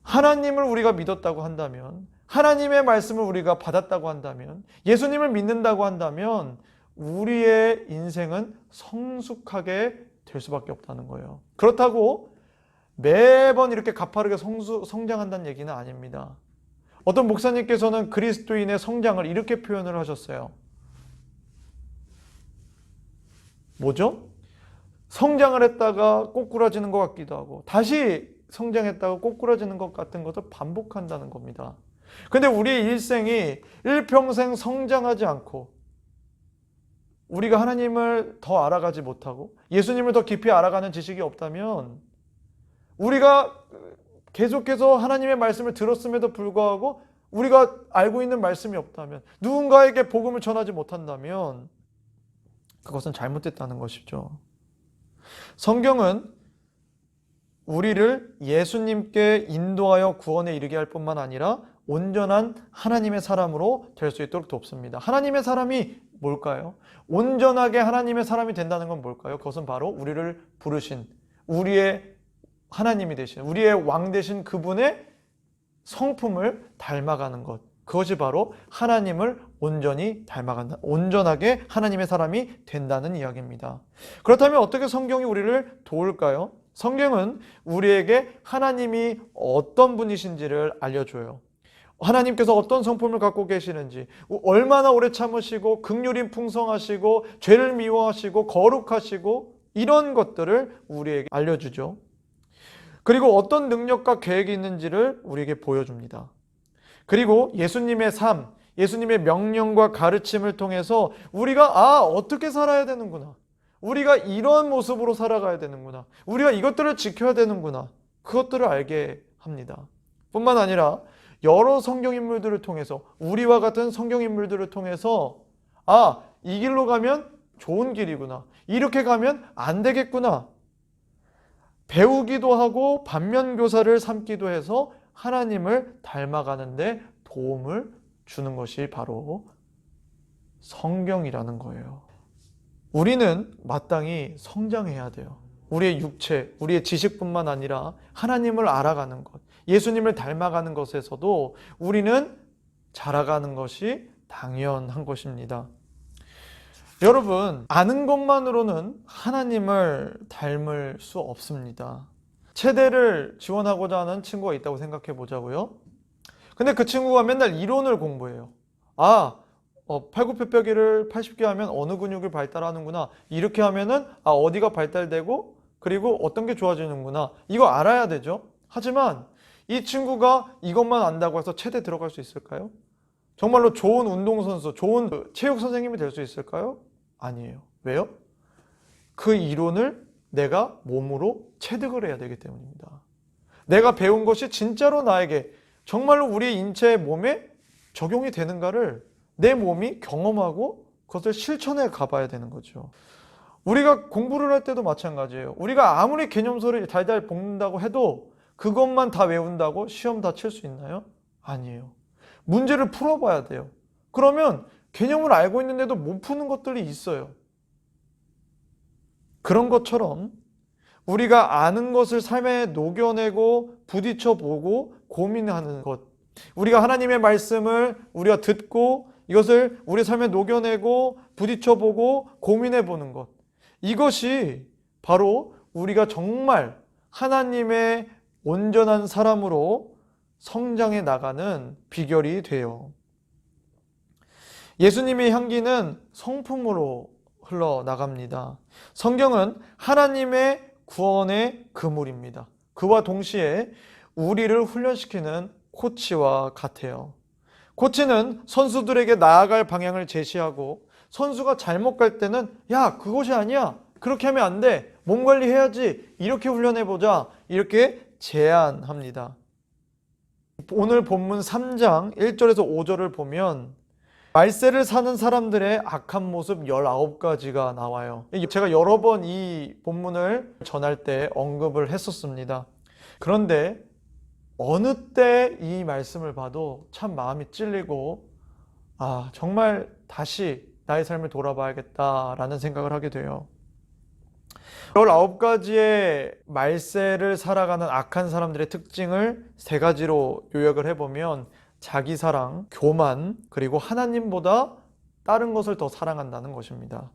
하나님을 우리가 믿었다고 한다면, 하나님의 말씀을 우리가 받았다고 한다면, 예수님을 믿는다고 한다면 우리의 인생은 성숙하게 될 수밖에 없다는 거예요. 그렇다고 매번 이렇게 가파르게 성장한다는 얘기는 아닙니다. 어떤 목사님께서는 그리스도인의 성장을 이렇게 표현을 하셨어요. 뭐죠? 성장을 했다가 꼬꾸라지는 것 같기도 하고 다시 성장했다가 꼬꾸라지는 것 같은 것을 반복한다는 겁니다. 근데 우리의 일생이 일평생 성장하지 않고 우리가 하나님을 더 알아가지 못하고 예수님을 더 깊이 알아가는 지식이 없다면 우리가 계속해서 하나님의 말씀을 들었음에도 불구하고 우리가 알고 있는 말씀이 없다면 누군가에게 복음을 전하지 못한다면 그것은 잘못됐다는 것이죠. 성경은 우리를 예수님께 인도하여 구원에 이르게 할 뿐만 아니라 온전한 하나님의 사람으로 될 수 있도록 돕습니다. 하나님의 사람이 뭘까요? 온전하게 하나님의 사람이 된다는 건 뭘까요? 그것은 바로 우리를 부르신 우리의 하나님이 되신 우리의 왕 되신 그분의 성품을 닮아가는 것, 그것이 바로 하나님을 온전히 닮아간다, 온전하게 하나님의 사람이 된다는 이야기입니다. 그렇다면 어떻게 성경이 우리를 도울까요? 성경은 우리에게 하나님이 어떤 분이신지를 알려줘요. 하나님께서 어떤 성품을 갖고 계시는지, 얼마나 오래 참으시고 긍휼이 풍성하시고 죄를 미워하시고 거룩하시고 이런 것들을 우리에게 알려주죠. 그리고 어떤 능력과 계획이 있는지를 우리에게 보여줍니다. 그리고 예수님의 삶, 예수님의 명령과 가르침을 통해서 우리가 어떻게 살아야 되는구나, 우리가 이런 모습으로 살아가야 되는구나, 우리가 이것들을 지켜야 되는구나, 그것들을 알게 합니다. 뿐만 아니라 여러 성경인물들을 통해서, 우리와 같은 성경인물들을 통해서 이 길로 가면 좋은 길이구나, 이렇게 가면 안 되겠구나, 배우기도 하고 반면교사를 삼기도 해서 하나님을 닮아가는 데 도움을 주는 것이 바로 성경이라는 거예요. 우리는 마땅히 성장해야 돼요. 우리의 육체, 우리의 지식뿐만 아니라 하나님을 알아가는 것, 예수님을 닮아가는 것에서도 우리는 자라가는 것이 당연한 것입니다. 여러분, 아는 것만으로는 하나님을 닮을 수 없습니다. 체대를 지원하고자 하는 친구가 있다고 생각해 보자고요. 근데 그 친구가 맨날 이론을 공부해요. 팔굽혀펴기를 80개 하면 어느 근육을 발달하는구나, 이렇게 하면은 어디가 발달되고 그리고 어떤 게 좋아지는구나, 이거 알아야 되죠. 하지만 이 친구가 이것만 안다고 해서 체대 들어갈 수 있을까요? 정말로 좋은 운동선수, 좋은 체육 선생님이 될 수 있을까요? 아니에요. 왜요? 그 이론을 내가 몸으로 체득을 해야 되기 때문입니다. 내가 배운 것이 진짜로 나에게 정말로 우리 인체의 몸에 적용이 되는가를 내 몸이 경험하고 그것을 실천해 가봐야 되는 거죠. 우리가 공부를 할 때도 마찬가지예요. 우리가 아무리 개념서를 달달 볶는다고 해도 그것만 다 외운다고 시험 다 칠 수 있나요? 아니에요. 문제를 풀어봐야 돼요. 그러면 개념을 알고 있는데도 못 푸는 것들이 있어요. 그런 것처럼 우리가 아는 것을 삶에 녹여내고 부딪혀보고 고민하는 것, 우리가 하나님의 말씀을 우리가 듣고 이것을 우리 삶에 녹여내고 부딪혀보고 고민해보는 것, 이것이 바로 우리가 정말 하나님의 온전한 사람으로 성장해 나가는 비결이 돼요. 예수님의 향기는 성품으로 흘러나갑니다. 성경은 하나님의 구원의 그물입니다. 그와 동시에 우리를 훈련시키는 코치와 같아요. 코치는 선수들에게 나아갈 방향을 제시하고 선수가 잘못 갈 때는 야, 그것이 아니야. 그렇게 하면 안 돼. 몸 관리해야지. 이렇게 훈련해보자. 이렇게 제안합니다. 오늘 본문 3장 1절에서 5절을 보면 말세를 사는 사람들의 악한 모습 19가지가 나와요. 제가 여러 번 이 본문을 전할 때 언급을 했었습니다. 그런데 어느 때 이 말씀을 봐도 참 마음이 찔리고 정말 다시 나의 삶을 돌아봐야겠다라는 생각을 하게 돼요. 19가지의 말세를 살아가는 악한 사람들의 특징을 3가지로 요약을 해보면 자기사랑, 교만, 그리고 하나님보다 다른 것을 더 사랑한다는 것입니다.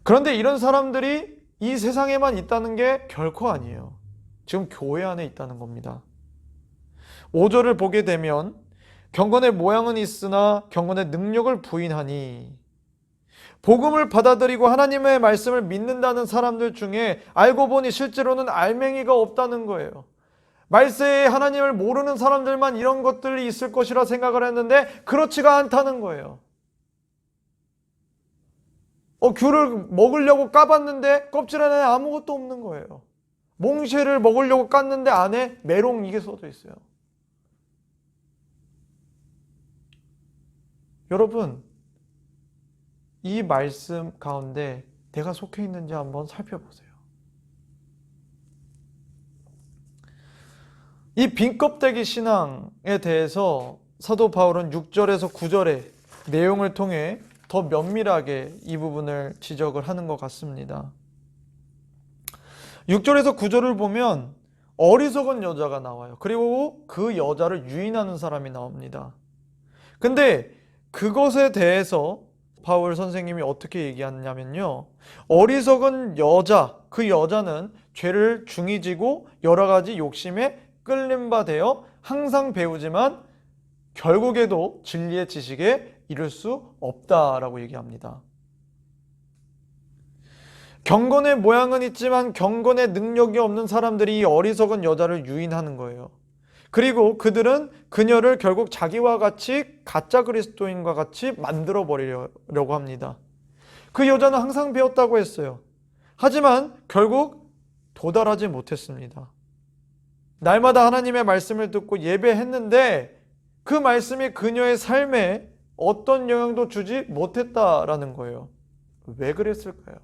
그런데 이런 사람들이 이 세상에만 있다는 게 결코 아니에요. 지금 교회 안에 있다는 겁니다. 5절을 보게 되면 경건의 모양은 있으나 경건의 능력을 부인하니, 복음을 받아들이고 하나님의 말씀을 믿는다는 사람들 중에 알고 보니 실제로는 알맹이가 없다는 거예요. 말세에 하나님을 모르는 사람들만 이런 것들이 있을 것이라 생각을 했는데 그렇지가 않다는 거예요. 귤을 먹으려고 까봤는데 껍질 안에 아무것도 없는 거예요. 몽쉐를 먹으려고 깠는데 안에 메롱 이게 써져 있어요. 여러분, 이 말씀 가운데 내가 속해 있는지 한번 살펴보세요. 이 빈껍데기 신앙에 대해서 사도 바울은 6절에서 9절의 내용을 통해 더 면밀하게 이 부분을 지적을 하는 것 같습니다. 6절에서 9절을 보면 어리석은 여자가 나와요. 그리고 그 여자를 유인하는 사람이 나옵니다. 근데 그것에 대해서 바울 선생님이 어떻게 얘기하냐면요, 어리석은 여자, 그 여자는 죄를 중히 지고 여러 가지 욕심에 끌림 바 되어 항상 배우지만 결국에도 진리의 지식에 이를 수 없다라고 얘기합니다. 경건의 모양은 있지만 경건의 능력이 없는 사람들이 이 어리석은 여자를 유인하는 거예요. 그리고 그들은 그녀를 결국 자기와 같이 가짜 그리스도인과 같이 만들어 버리려고 합니다. 그 여자는 항상 배웠다고 했어요. 하지만 결국 도달하지 못했습니다. 날마다 하나님의 말씀을 듣고 예배했는데 그 말씀이 그녀의 삶에 어떤 영향도 주지 못했다라는 거예요. 왜 그랬을까요?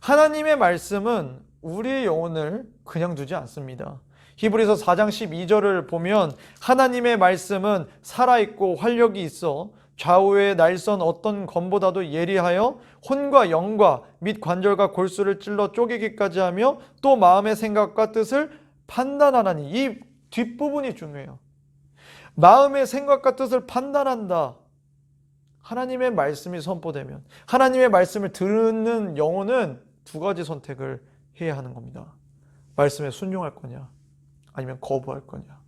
하나님의 말씀은 우리의 영혼을 그냥 두지 않습니다. 히브리서 4장 12절을 보면 하나님의 말씀은 살아있고 활력이 있어 좌우의 날선 어떤 검보다도 예리하여 혼과 영과 및 관절과 골수를 찔러 쪼개기까지 하며 또 마음의 생각과 뜻을 판단하나니, 이 뒷부분이 중요해요. 마음의 생각과 뜻을 판단한다. 하나님의 말씀이 선포되면 하나님의 말씀을 듣는 영혼은 2가지 선택을 해야 하는 겁니다. 말씀에 순종할 거냐 아니면 거부할 거냐.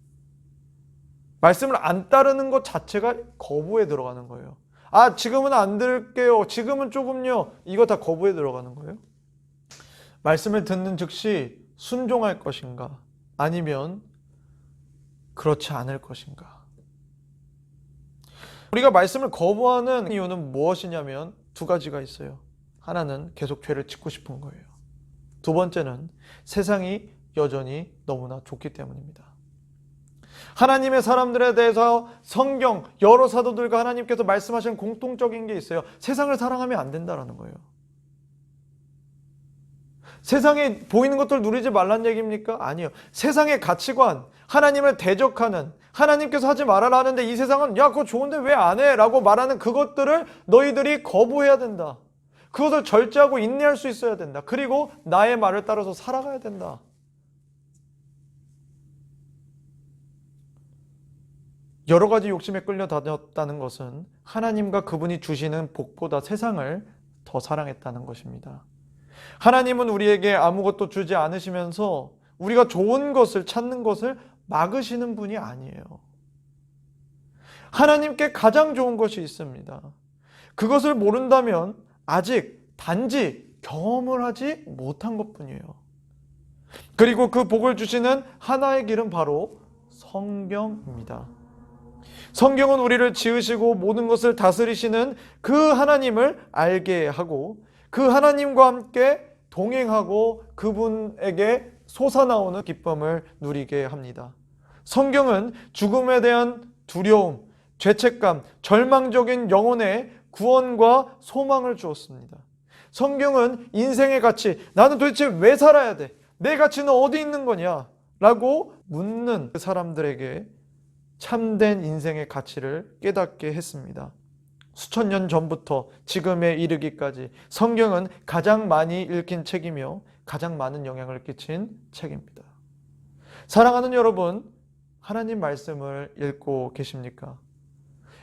말씀을 안 따르는 것 자체가 거부에 들어가는 거예요. 지금은 안 들을게요. 지금은 조금요. 이거 다 거부에 들어가는 거예요. 말씀을 듣는 즉시 순종할 것인가 아니면 그렇지 않을 것인가. 우리가 말씀을 거부하는 이유는 무엇이냐면 2가지가 있어요. 하나는 계속 죄를 짓고 싶은 거예요. 2번째는 세상이 여전히 너무나 좋기 때문입니다. 하나님의 사람들에 대해서 성경 여러 사도들과 하나님께서 말씀하시는 공통적인 게 있어요. 세상을 사랑하면 안 된다라는 거예요. 세상에 보이는 것들 누리지 말란 얘기입니까? 아니요. 세상의 가치관, 하나님을 대적하는, 하나님께서 하지 말아라 하는데 이 세상은 야 그거 좋은데 왜 안 해? 라고 말하는 그것들을 너희들이 거부해야 된다. 그것을 절제하고 인내할 수 있어야 된다. 그리고 나의 말을 따라서 살아가야 된다. 여러 가지 욕심에 끌려 다녔다는 것은 하나님과 그분이 주시는 복보다 세상을 더 사랑했다는 것입니다. 하나님은 우리에게 아무것도 주지 않으시면서 우리가 좋은 것을 찾는 것을 막으시는 분이 아니에요. 하나님께 가장 좋은 것이 있습니다. 그것을 모른다면 아직 단지 경험을 하지 못한 것뿐이에요. 그리고 그 복을 주시는 하나의 길은 바로 성경입니다. 성경은 우리를 지으시고 모든 것을 다스리시는 그 하나님을 알게 하고 그 하나님과 함께 동행하고 그분에게 솟아나오는 기쁨을 누리게 합니다. 성경은 죽음에 대한 두려움, 죄책감, 절망적인 영혼의 구원과 소망을 주었습니다. 성경은 인생의 가치, 나는 도대체 왜 살아야 돼? 내 가치는 어디 있는 거냐? 라고 묻는 그 사람들에게 참된 인생의 가치를 깨닫게 했습니다. 수천 년 전부터 지금에 이르기까지 성경은 가장 많이 읽힌 책이며 가장 많은 영향을 끼친 책입니다. 사랑하는 여러분, 하나님 말씀을 읽고 계십니까?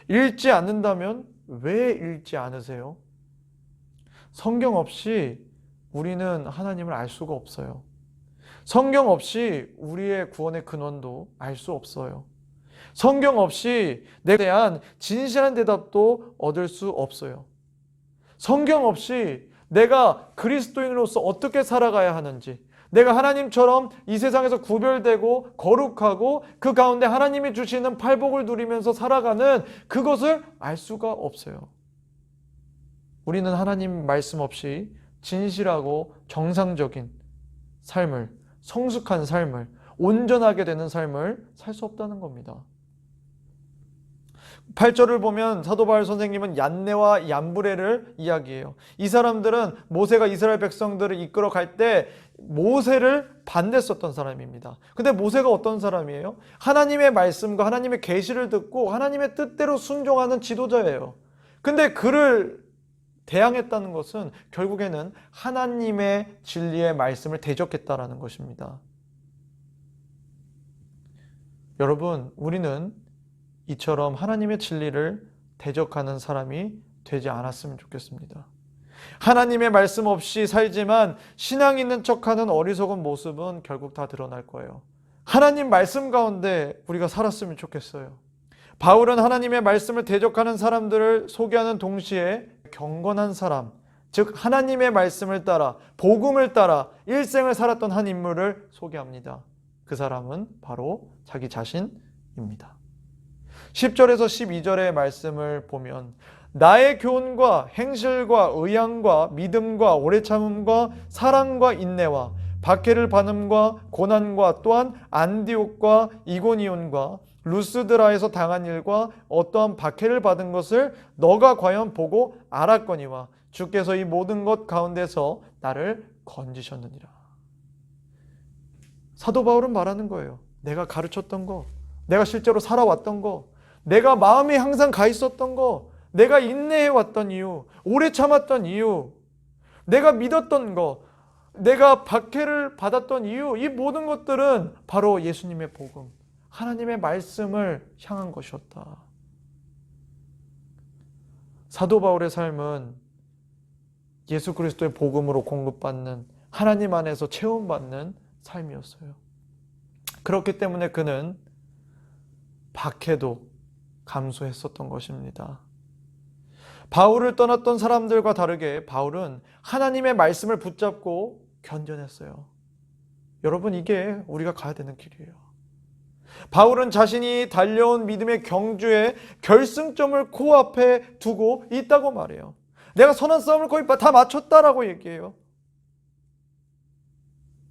읽지 않는다면 왜 읽지 않으세요? 성경 없이 우리는 하나님을 알 수가 없어요. 성경 없이 우리의 구원의 근원도 알 수 없어요. 성경 없이 내에 대한 진실한 대답도 얻을 수 없어요. 성경 없이 내가 그리스도인으로서 어떻게 살아가야 하는지, 내가 하나님처럼 이 세상에서 구별되고 거룩하고 그 가운데 하나님이 주시는 팔복을 누리면서 살아가는 그것을 알 수가 없어요. 우리는 하나님 말씀 없이 진실하고 정상적인 삶을, 성숙한 삶을, 온전하게 되는 삶을 살 수 없다는 겁니다. 8절을 보면 사도 바울 선생님은 얀네와 얀브레를 이야기해요. 이 사람들은 모세가 이스라엘 백성들을 이끌어 갈 때 모세를 반대했었던 사람입니다. 근데 모세가 어떤 사람이에요? 하나님의 말씀과 하나님의 계시를 듣고 하나님의 뜻대로 순종하는 지도자예요. 근데 그를 대항했다는 것은 결국에는 하나님의 진리의 말씀을 대적했다라는 것입니다. 여러분, 우리는 이처럼 하나님의 진리를 대적하는 사람이 되지 않았으면 좋겠습니다. 하나님의 말씀 없이 살지만 신앙 있는 척하는 어리석은 모습은 결국 다 드러날 거예요. 하나님 말씀 가운데 우리가 살았으면 좋겠어요. 바울은 하나님의 말씀을 대적하는 사람들을 소개하는 동시에 경건한 사람, 즉 하나님의 말씀을 따라 복음을 따라 일생을 살았던 한 인물을 소개합니다. 그 사람은 바로 자기 자신입니다. 10절에서 12절의 말씀을 보면 나의 교훈과 행실과 의향과 믿음과 오래 참음과 사랑과 인내와 박해를 받음과 고난과 또한 안디옥과 이고니온과 루스드라에서 당한 일과 어떠한 박해를 받은 것을 너가 과연 보고 알았거니와 주께서 이 모든 것 가운데서 나를 건지셨느니라. 사도 바울은 말하는 거예요. 내가 가르쳤던 거, 내가 실제로 살아왔던 거, 내가 마음에 항상 가 있었던 거, 내가 인내해왔던 이유, 오래 참았던 이유, 내가 믿었던 거, 내가 박해를 받았던 이유, 이 모든 것들은 바로 예수님의 복음, 하나님의 말씀을 향한 것이었다. 사도 바울의 삶은 예수 그리스도의 복음으로 공급받는, 하나님 안에서 체험받는 삶이었어요. 그렇기 때문에 그는 박해도 감수했었던 것입니다. 바울을 떠났던 사람들과 다르게 바울은 하나님의 말씀을 붙잡고 견뎌냈어요. 여러분, 이게 우리가 가야 되는 길이에요. 바울은 자신이 달려온 믿음의 경주에 결승점을 코앞에 두고 있다고 말해요. 내가 선한 싸움을 거의 다 마쳤다라고 얘기해요.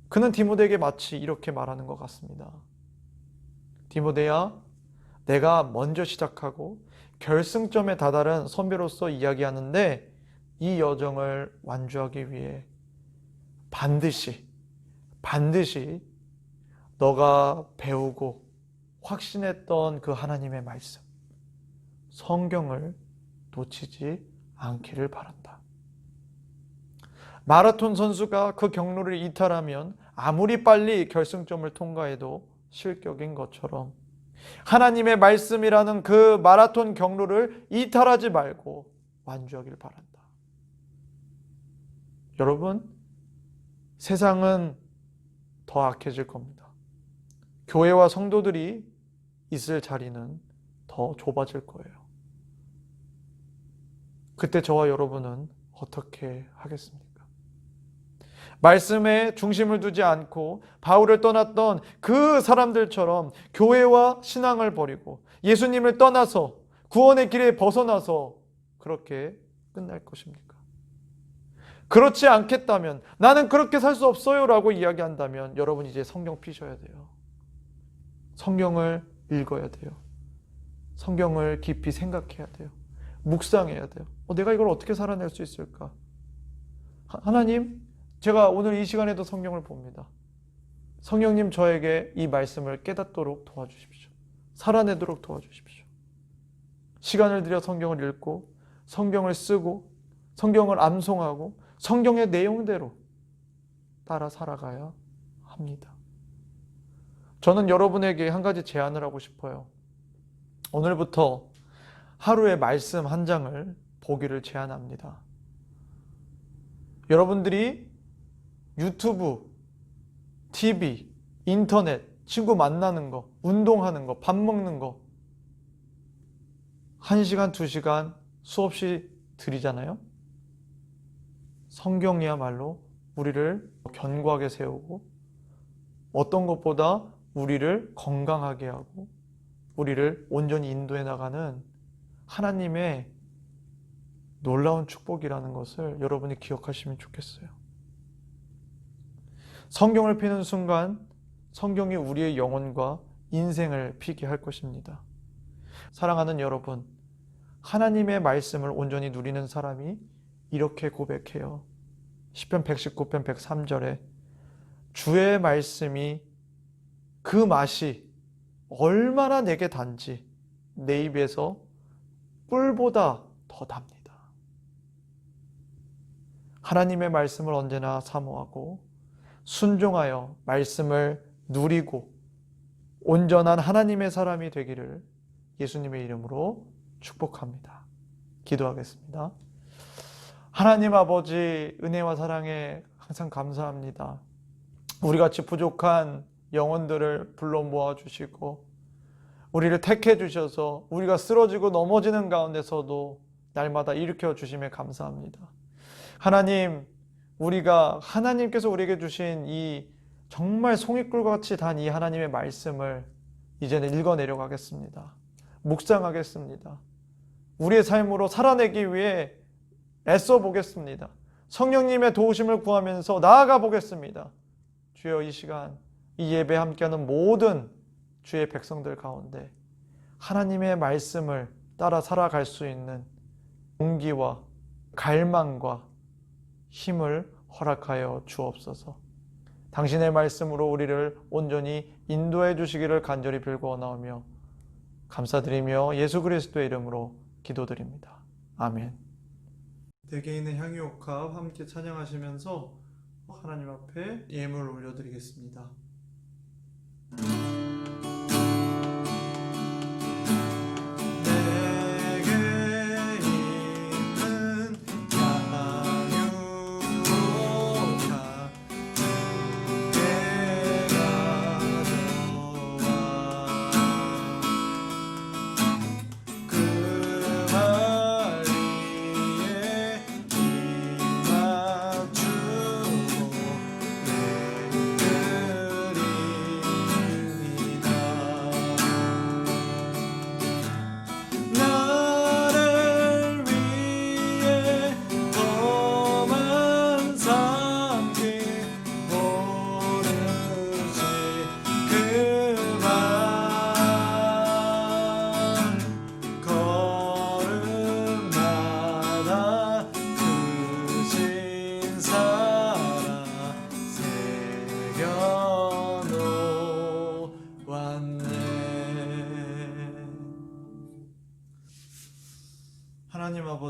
그는 디모데에게 마치 이렇게 말하는 것 같습니다. 디모데야, 내가 먼저 시작하고 결승점에 다다른 선배로서 이야기하는데 이 여정을 완주하기 위해 반드시 너가 배우고 확신했던 그 하나님의 말씀, 성경을 놓치지 않기를 바란다. 마라톤 선수가 그 경로를 이탈하면 아무리 빨리 결승점을 통과해도 실격인 것처럼 하나님의 말씀이라는 그 마라톤 경로를 이탈하지 말고 완주하길 바란다. 여러분, 세상은 더 악해질 겁니다. 교회와 성도들이 있을 자리는 더 좁아질 거예요. 그때 저와 여러분은 어떻게 하겠습니까? 말씀에 중심을 두지 않고 바울을 떠났던 그 사람들처럼 교회와 신앙을 버리고 예수님을 떠나서 구원의 길에 벗어나서 그렇게 끝날 것입니까? 그렇지 않겠다면, 나는 그렇게 살 수 없어요 라고 이야기한다면 여러분 이제 성경 피셔야 돼요. 성경을 읽어야 돼요. 성경을 깊이 생각해야 돼요. 묵상해야 돼요. 내가 이걸 어떻게 살아낼 수 있을까? 하나님, 제가 오늘 이 시간에도 성경을 봅니다. 성령님, 저에게 이 말씀을 깨닫도록 도와주십시오. 살아내도록 도와주십시오. 시간을 들여 성경을 읽고 성경을 쓰고 성경을 암송하고 성경의 내용대로 따라 살아가야 합니다. 저는 여러분에게 한 가지 제안을 하고 싶어요. 오늘부터 하루에 말씀 한 장을 보기를 제안합니다. 여러분들이 유튜브, TV, 인터넷, 친구 만나는 거, 운동하는 거, 밥 먹는 거 1시간, 2시간 수없이 들이잖아요. 성경이야말로 우리를 견고하게 세우고 어떤 것보다 우리를 건강하게 하고 우리를 온전히 인도해 나가는 하나님의 놀라운 축복이라는 것을 여러분이 기억하시면 좋겠어요. 성경을 피는 순간 성경이 우리의 영혼과 인생을 피게 할 것입니다. 사랑하는 여러분, 하나님의 말씀을 온전히 누리는 사람이 이렇게 고백해요. 시편 119편 103절에 주의 말씀이 그 맛이 얼마나 내게 단지 내 입에서 꿀보다 더 답니다. 하나님의 말씀을 언제나 사모하고 순종하여 말씀을 누리고 온전한 하나님의 사람이 되기를 예수님의 이름으로 축복합니다. 기도하겠습니다. 하나님 아버지, 은혜와 사랑에 항상 감사합니다. 우리같이 부족한 영혼들을 불러 모아주시고 우리를 택해 주셔서 우리가 쓰러지고 넘어지는 가운데서도 날마다 일으켜 주심에 감사합니다. 하나님, 우리가 하나님께서 우리에게 주신 이 정말 송이꿀과 같이 단 이 하나님의 말씀을 이제는 읽어내려고 하겠습니다. 묵상하겠습니다. 우리의 삶으로 살아내기 위해 애써 보겠습니다. 성령님의 도우심을 구하면서 나아가 보겠습니다. 주여, 이 시간 이 예배 함께하는 모든 주의 백성들 가운데 하나님의 말씀을 따라 살아갈 수 있는 용기와 갈망과 힘을 허락하여 주옵소서. 당신의 말씀으로 우리를 온전히 인도해 주시기를 간절히 빌고나오며 감사드리며 예수 그리스도의 이름으로 기도드립니다. 아멘. 대개인의 향유옥합 함께 찬양하시면서 하나님 앞에 예물 올려드리겠습니다.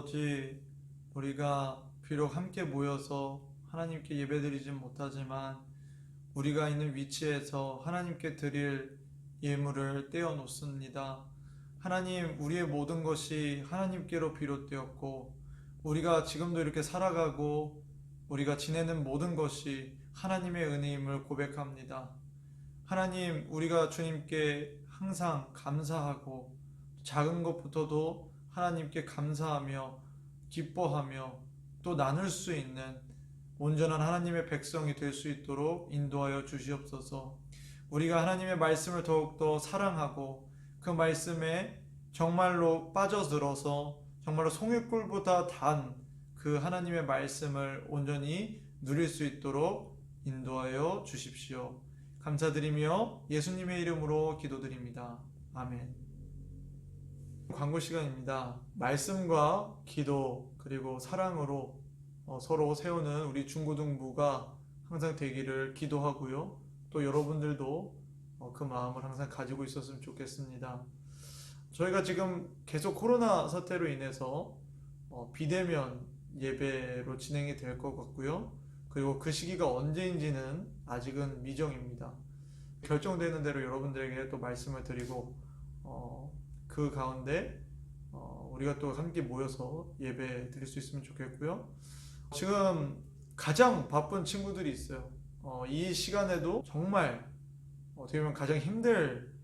아버지, 우리가 비록 함께 모여서 하나님께 예배드리진 못하지만 우리가 있는 위치에서 하나님께 드릴 예물을 떼어 놓습니다. 하나님, 우리의 모든 것이 하나님께로 비롯되었고 우리가 지금도 이렇게 살아가고 우리가 지내는 모든 것이 하나님의 은혜임을 고백합니다. 하나님, 우리가 주님께 항상 감사하고 작은 것부터도 하나님께 감사하며 기뻐하며 또 나눌 수 있는 온전한 하나님의 백성이 될 수 있도록 인도하여 주시옵소서. 우리가 하나님의 말씀을 더욱더 사랑하고 그 말씀에 정말로 빠져들어서 정말로 송이꿀보다 단 그 하나님의 말씀을 온전히 누릴 수 있도록 인도하여 주십시오. 감사드리며 예수님의 이름으로 기도드립니다. 아멘. 광고 시간입니다. 말씀과 기도 그리고 사랑으로 서로 세우는 우리 중고등부가 항상 되기를 기도하고요. 또 여러분들도 그 마음을 항상 가지고 있었으면 좋겠습니다. 저희가 지금 계속 코로나 사태로 인해서 비대면 예배로 진행이 될 것 같고요. 그리고 그 시기가 언제인지는 아직은 미정입니다. 결정되는 대로 여러분들에게 또 말씀을 드리고 그 가운데 우리가 또 함께 모여서 예배 드릴 수 있으면 좋겠고요. 지금 가장 바쁜 친구들이 있어요. 이 시간에도 정말 어떻게 보면 가장 힘들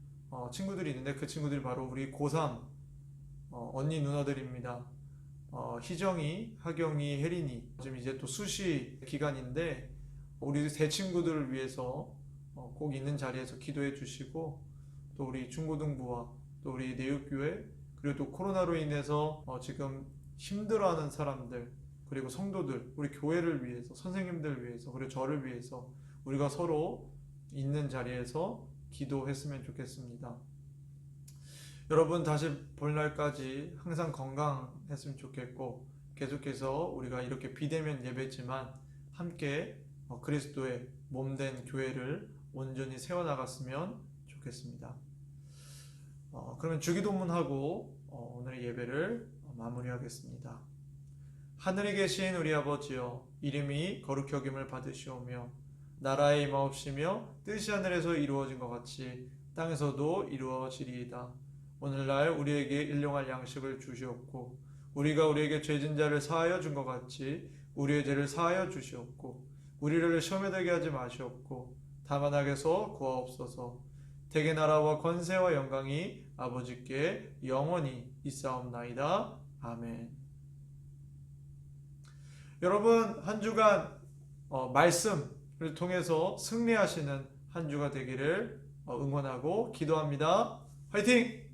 친구들이 있는데 그 친구들이 바로 우리 고3 언니 누나들입니다. 희정이, 하경이, 혜린이 지금 이제 또 수시 기간인데 우리 세 친구들을 위해서 꼭 있는 자리에서 기도해 주시고 또 우리 중고등부와 또 우리 내육교회 그리고 또 코로나로 인해서 지금 힘들어하는 사람들 그리고 성도들 우리 교회를 위해서 선생님들 위해서 그리고 저를 위해서 우리가 서로 있는 자리에서 기도했으면 좋겠습니다. 여러분 다시 볼 날까지 항상 건강했으면 좋겠고 계속해서 우리가 이렇게 비대면 예배지만 함께 그리스도의 몸된 교회를 온전히 세워나갔으면 좋겠습니다. 그러면 주기도문하고 오늘의 예배를 마무리하겠습니다. 하늘에 계신 우리 아버지여, 이름이 거룩히 여김을 받으시오며 나라의 임하옵시며 뜻이 하늘에서 이루어진 것 같이 땅에서도 이루어지리이다. 오늘날 우리에게 일용할 양식을 주시옵고 우리가 우리에게 죄진 자를 사하여 준 것 같이 우리의 죄를 사하여 주시옵고 우리를 시험에 들게 하지 마시옵고 다만 악에서 구하옵소서. 대개 나라와 권세와 영광이 아버지께 영원히 있사옵나이다. 아멘. 여러분 한 주간 말씀을 통해서 승리하시는 한 주가 되기를 응원하고 기도합니다. 화이팅!